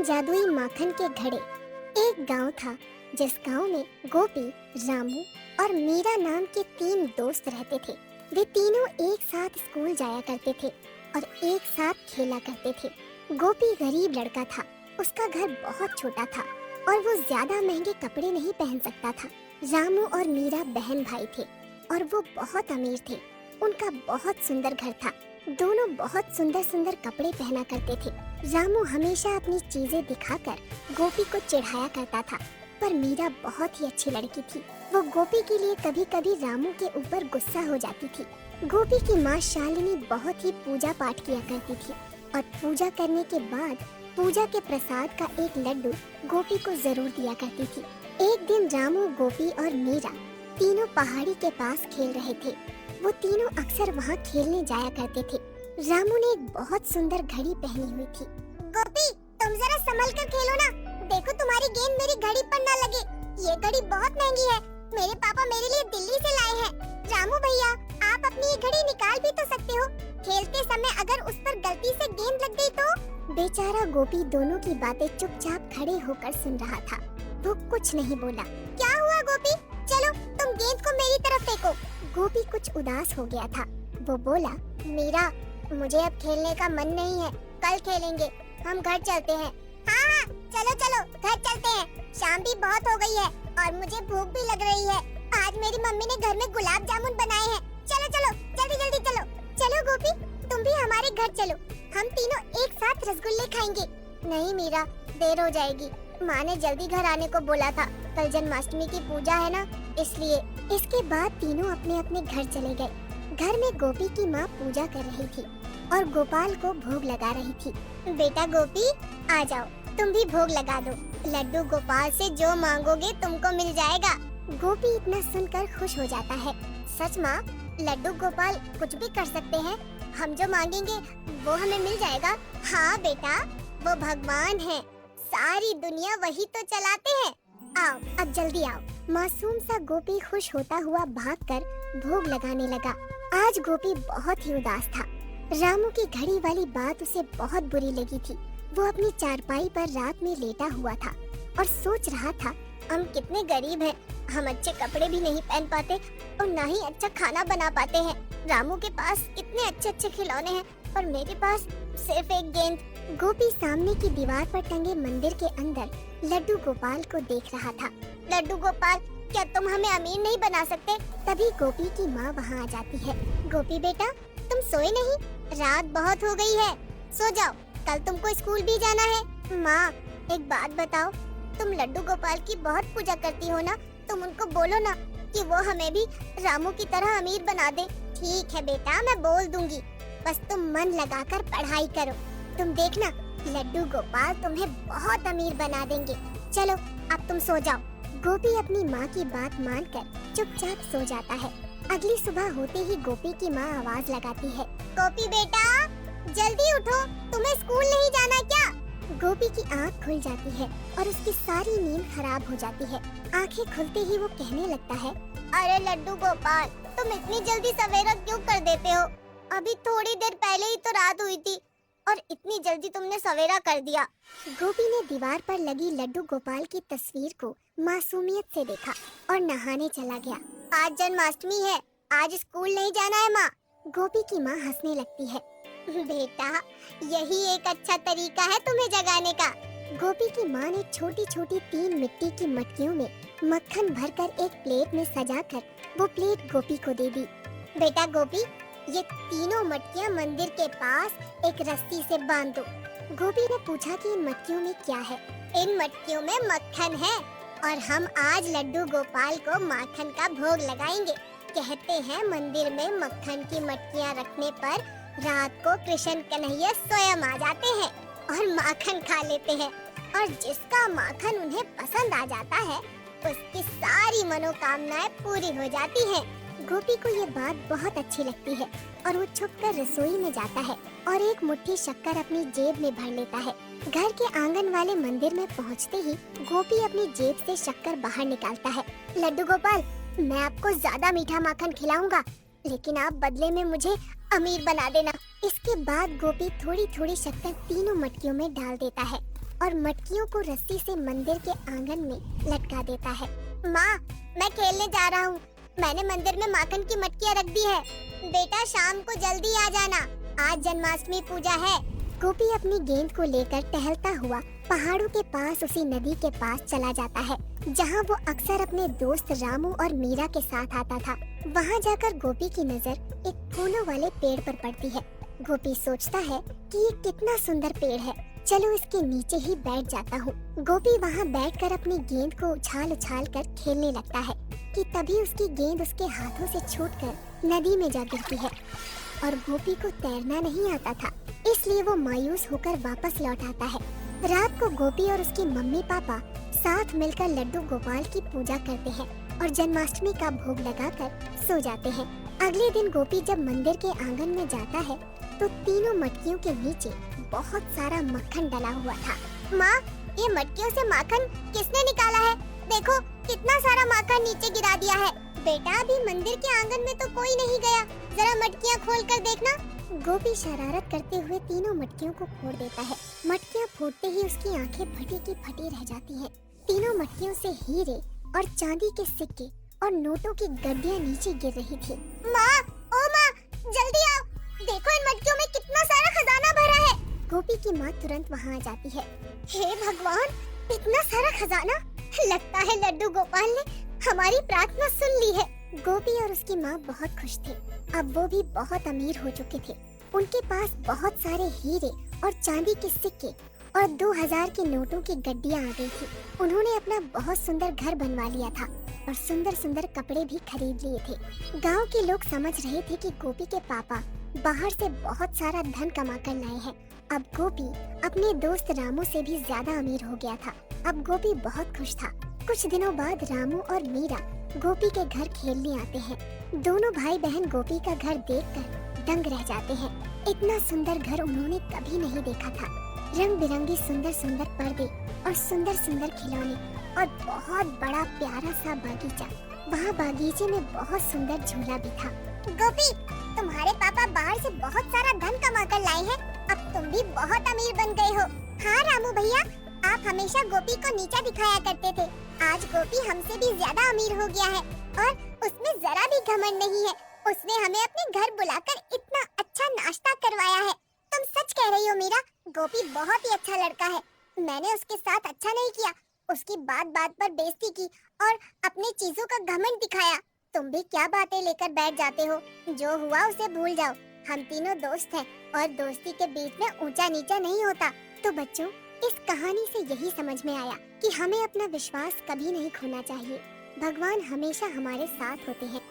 तीन जादुई माखन के घड़े। एक गांव था जिस गांव में गोपी, रामू और मीरा नाम के तीन दोस्त रहते थे। वे तीनों एक साथ स्कूल जाया करते थे और एक साथ खेला करते थे। गोपी गरीब लड़का था, उसका घर बहुत छोटा था और वो ज्यादा महंगे कपड़े नहीं पहन सकता था। रामू और मीरा बहन भाई थे और वो बहुत अमीर थे। उनका बहुत सुंदर घर था। दोनों बहुत सुंदर सुंदर कपड़े पहना करते थे। रामू हमेशा अपनी चीजें दिखाकर गोपी को चिढ़ाया करता था, पर मीरा बहुत ही अच्छी लड़की थी। वो गोपी के लिए कभी कभी रामू के ऊपर गुस्सा हो जाती थी। गोपी की माँ शालिनी बहुत ही पूजा पाठ किया करती थी और पूजा करने के बाद पूजा के प्रसाद का एक लड्डू गोपी को जरूर दिया करती थी। एक दिन रामू, गोपी और मीरा तीनों पहाड़ी के पास खेल रहे थे। वो तीनों अक्सर वहाँ खेलने जाया करते थे। रामू ने एक बहुत सुंदर घड़ी पहनी हुई थी। गोपी, तुम जरा संभल कर खेलो ना, देखो तुम्हारी गेंद मेरी घड़ी पर ना लगे। ये घड़ी बहुत महंगी है, मेरे पापा मेरे लिए दिल्ली से लाए हैं। रामू भैया, आप अपनी ये घड़ी निकाल भी तो सकते हो। खेलते समय अगर उस पर गलती से गेंद लग गई तो। बेचारा गोपी दोनों की बातें चुपचाप खड़े होकर सुन रहा था। वो कुछ नहीं बोला। क्या हुआ गोपी? चलो तुम गेंद को मेरी तरफ फेंको। गोपी कुछ उदास हो गया था। वो बोला, मीरा, मुझे अब खेलने का मन नहीं है, कल खेलेंगे, हम घर चलते हैं। हाँ, चलो चलो घर चलते हैं, शाम भी बहुत हो गई है और मुझे भूख भी लग रही है। आज मेरी मम्मी ने घर में गुलाब जामुन बनाए हैं। चलो चलो जल्दी जल्दी चलो। चलो गोपी, तुम भी हमारे घर चलो, हम तीनों एक साथ रसगुल्ले खाएंगे। नहीं मीरा, देर हो जाएगी, माँ ने जल्दी घर आने को बोला था, कल जन्माष्टमी की पूजा है ना, इसलिए। इसके बाद तीनों अपने अपने घर चले गए। घर में गोपी की माँ पूजा कर रही थी और गोपाल को भोग लगा रही थी। बेटा गोपी, आ जाओ, तुम भी भोग लगा दो। लड्डू गोपाल से जो मांगोगे तुमको मिल जाएगा। गोपी इतना सुनकर खुश हो जाता है। सच माँ, लड्डू गोपाल कुछ भी कर सकते हैं, हम जो मांगेंगे वो हमें मिल जाएगा। हाँ बेटा, वो भगवान है, सारी दुनिया वही तो चलाते हैं। आओ, अब जल्दी आओ। मासूम सा गोपी खुश होता हुआ भागकर भोग लगाने लगा। आज गोपी बहुत ही उदास था। रामू की घड़ी वाली बात उसे बहुत बुरी लगी थी। वो अपनी चारपाई पर रात में लेटा हुआ था और सोच रहा था, हम कितने गरीब हैं, हम अच्छे कपड़े भी नहीं पहन पाते और ना ही अच्छा खाना बना पाते हैं। रामू के पास कितने अच्छे अच्छे खिलौने हैं और मेरे पास सिर्फ एक गेंद। गोपी सामने की दीवार पर टंगे मंदिर के अंदर लड्डू गोपाल को देख रहा था। लड्डू गोपाल, क्या तुम हमें अमीर नहीं बना सकते? तभी गोपी की माँ वहाँ आ जाती है। गोपी बेटा, तुम सोए नहीं? रात बहुत हो गई है, सो जाओ, कल तुमको स्कूल भी जाना है। माँ, एक बात बताओ, तुम लड्डू गोपाल की बहुत पूजा करती हो ना, तुम उनको बोलो ना कि वो हमें भी रामू की तरह अमीर बना दे। ठीक है बेटा, मैं बोल दूंगी, बस तुम मन लगाकर पढ़ाई करो, तुम देखना लड्डू गोपाल तुम्हें बहुत अमीर बना देंगे। चलो अब तुम सो जाओ। गोपी अपनी माँ की बात मानकर चुपचाप सो जाता है। अगली सुबह होते ही गोपी की माँ आवाज लगाती है, गोपी बेटा, जल्दी उठो, तुम्हें स्कूल नहीं जाना क्या? गोपी की आँख खुल जाती है और उसकी सारी नींद खराब हो जाती है। आँखें खुलते ही वो कहने लगता है, अरे लड्डू गोपाल, तुम इतनी जल्दी सवेरा क्यों कर देते हो? अभी थोड़ी देर पहले ही तो रात हुई थी और इतनी जल्दी तुमने सवेरा कर दिया। गोपी ने दीवार पर लगी लड्डू गोपाल की तस्वीर को मासूमियत से देखा और नहाने चला गया। आज जन्माष्टमी है, आज स्कूल नहीं जाना है माँ। गोपी की माँ हंसने लगती है, बेटा, यही एक अच्छा तरीका है तुम्हें जगाने का। गोपी की माँ ने छोटी छोटी 3 मिट्टी की मटकियों में मक्खन भरकर एक प्लेट में सजाकर वो प्लेट गोपी को दे दी। बेटा गोपी, ये तीनों मटकियाँ मंदिर के पास एक रस्सी से बांध दो। गोपी ने पूछा कि इन मटकियों में क्या है? इन मटकियों में मक्खन है और हम आज लड्डू गोपाल को माखन का भोग लगाएंगे। कहते हैं मंदिर में मक्खन की मटकियाँ रखने पर रात को कृष्ण कन्हैया स्वयं आ जाते हैं और माखन खा लेते हैं और जिसका माखन उन्हें पसंद आ जाता है उसकी सारी मनोकामनाएं पूरी हो जाती हैं। गोपी को ये बात बहुत अच्छी लगती है और वो छुपकर रसोई में जाता है और एक मुट्ठी शक्कर अपनी जेब में भर लेता है। घर के आंगन वाले मंदिर में पहुंचते ही गोपी अपनी जेब से शक्कर बाहर निकालता है। लड्डू गोपाल, मैं आपको ज्यादा मीठा माखन खिलाऊंगा, लेकिन आप बदले में मुझे अमीर बना देना। इसके बाद गोपी थोड़ी थोड़ी शक्कर तीनों मटकियों में डाल देता है और मटकियों को रस्सी से मंदिर के आंगन में लटका देता है। माँ, मैं खेलने जा रहा हूँ। मैंने मंदिर में माखन की मटकियाँ रख दी है। बेटा शाम को जल्दी आ जाना, आज जन्माष्टमी पूजा है। गोपी अपनी गेंद को लेकर टहलता हुआ पहाड़ों के पास उसी नदी के पास चला जाता है जहाँ वो अक्सर अपने दोस्त रामू और मीरा के साथ आता था। वहाँ जाकर गोपी की नजर एक फूलों वाले पेड़ पर पड़ती है। गोपी सोचता है कि ये कितना सुंदर पेड़ है, चलो इसके नीचे ही बैठ जाता हूँ। गोपी वहाँ बैठकर अपनी गेंद को उछाल उछाल कर खेलने लगता है कि तभी उसकी गेंद उसके हाथों से छूटकर नदी में जा गिरती है। और गोपी को तैरना नहीं आता था, इसलिए वो मायूस होकर वापस लौट आता है। रात को गोपी और उसकी मम्मी पापा साथ मिलकर लड्डू गोपाल की पूजा करते हैं और जन्माष्टमी का भोग लगाकर सो जाते हैं। अगले दिन गोपी जब मंदिर के आंगन में जाता है तो तीनों मटकियों के नीचे बहुत सारा मक्खन डला हुआ था। माँ, ये मटकियों से माखन किसने निकाला है? देखो कितना सारा माखन नीचे गिरा दिया है। बेटा अभी मंदिर के आंगन में तो कोई नहीं गया, जरा मटकियाँ खोल कर देखना। गोपी शरारत करते हुए तीनों मटकियों को फोड़ देता है। मटकियाँ फोड़ते ही उसकी आंखें फटी की फटी रह जाती हैं। तीनों मटकियों से हीरे और चांदी के सिक्के और नोटों की गड्डियाँ नीचे गिर रही थी। माँ, ओ माँ, जल्दी आओ, देखो इन मटकियों में कितना सारा खजाना भरा है। गोपी की माँ तुरंत वहाँ आ जाती है। हे भगवान, इतना सारा खजाना! लगता है लड्डू गोपाल ने हमारी प्रार्थना सुन ली है। गोपी और उसकी माँ बहुत खुश थे। अब वो भी बहुत अमीर हो चुके थे। उनके पास बहुत सारे हीरे और चांदी के सिक्के और 2000 के नोटों की गड्डियाँ आ गई थी। उन्होंने अपना बहुत सुंदर घर बनवा लिया था और सुंदर सुंदर कपड़े भी खरीद लिए थे। गांव के लोग समझ रहे थे कि गोपी के पापा बाहर से बहुत सारा धन कमा कर लाए हैं। अब गोपी अपने दोस्त रामू से भी ज्यादा अमीर हो गया था। अब गोपी बहुत खुश था। कुछ दिनों बाद रामू और मीरा गोपी के घर खेलने आते हैं। दोनों भाई बहन गोपी का घर देखकर दंग रह जाते हैं। इतना सुंदर घर उन्होंने कभी नहीं देखा था। रंग बिरंगी सुंदर सुंदर पर्दे और सुंदर सुंदर खिलौने और बहुत बड़ा प्यारा सा बागीचा। वहाँ बागीचे में बहुत सुंदर झूला भी था। गोपी, तुम्हारे पापा बाहर से बहुत सारा धन कमा कर लाए हैं। अब तुम भी बहुत अमीर बन गए हो। हाँ रामू भैया, आप हमेशा गोपी को नीचा दिखाया करते थे। आज गोपी हमसे भी ज्यादा अमीर हो गया है और उसमें जरा भी घमंड नहीं है। उसने हमें अपने घर बुलाकर इतना अच्छा नाश्ता करवाया है। तुम सच कह रही हो मीरा, गोपी बहुत ही अच्छा लड़का है। मैंने उसके साथ अच्छा नहीं किया, उसकी बात बात पर बेइज्जती की और अपनी चीजों का घमंड दिखाया। तुम भी क्या बातें लेकर बैठ जाते हो? जो हुआ उसे भूल जाओ। हम तीनों दोस्त हैं और दोस्ती के बीच में ऊंचा नीचा नहीं होता। तो बच्चों, इस कहानी से यही समझ में आया कि हमें अपना विश्वास कभी नहीं खोना चाहिए। भगवान हमेशा हमारे साथ होते हैं।